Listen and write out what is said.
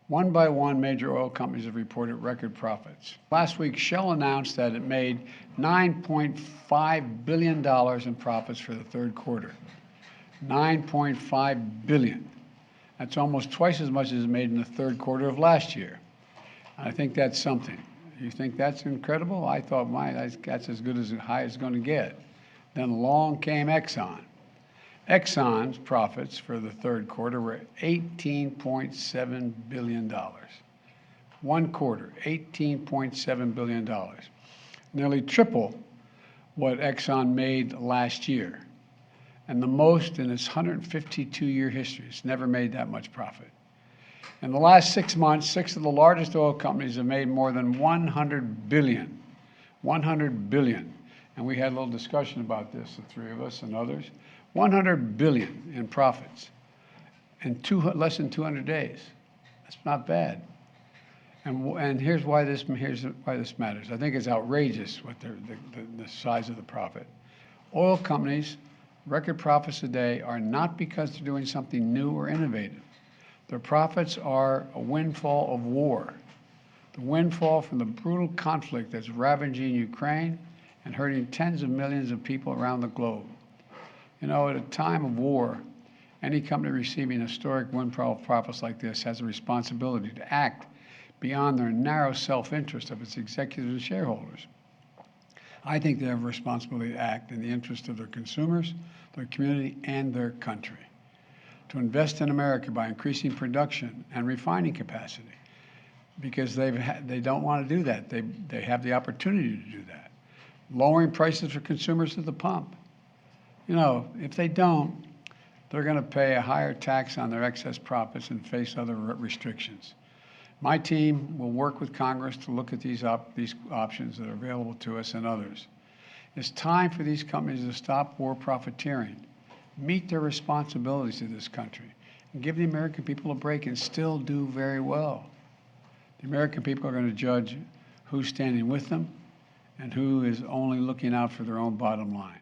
One by one, major oil companies have reported record profits. Last week, Shell announced that it made $9.5 billion in profits for the third quarter. $9.5 billion. That's almost twice as much as it made in the third quarter of last year. I think that's something. You think that's incredible? I thought, that's as good as high as it's going to get. Then along came Exxon. Exxon's profits for the third quarter were $18.7 billion. One quarter, $18.7 billion. Nearly triple what Exxon made last year. And the most in its 152-year history. It's never made that much profit. In the last 6 months, 6 of the largest oil companies have made more than $100 billion. $100 billion. And we had a little discussion about this, the three of us and others. $100 billion in profits in less than 200 days. That's not bad. And here's why this matters. I think it's outrageous what the size of the profit. Oil companies' record profits today are not because they're doing something new or innovative. Their profits are a windfall of war. The windfall from the brutal conflict that's ravaging Ukraine and hurting tens of millions of people around the globe. You know, at a time of war, any company receiving historic windfall profits like this has a responsibility to act beyond their narrow self-interest of its executives and shareholders. I think they have a responsibility to act in the interest of their consumers, their community, and their country. To invest in America by increasing production and refining capacity, because they don't want to do that. They have the opportunity to do that. Lowering prices for consumers at the pump. You know, if they don't, they're going to pay a higher tax on their excess profits and face other restrictions. My team will work with Congress to look at these options that are available to us and others. It's time for these companies to stop war profiteering, meet their responsibilities to this country, and give the American people a break and still do very well. The American people are going to judge who's standing with them and who is only looking out for their own bottom line.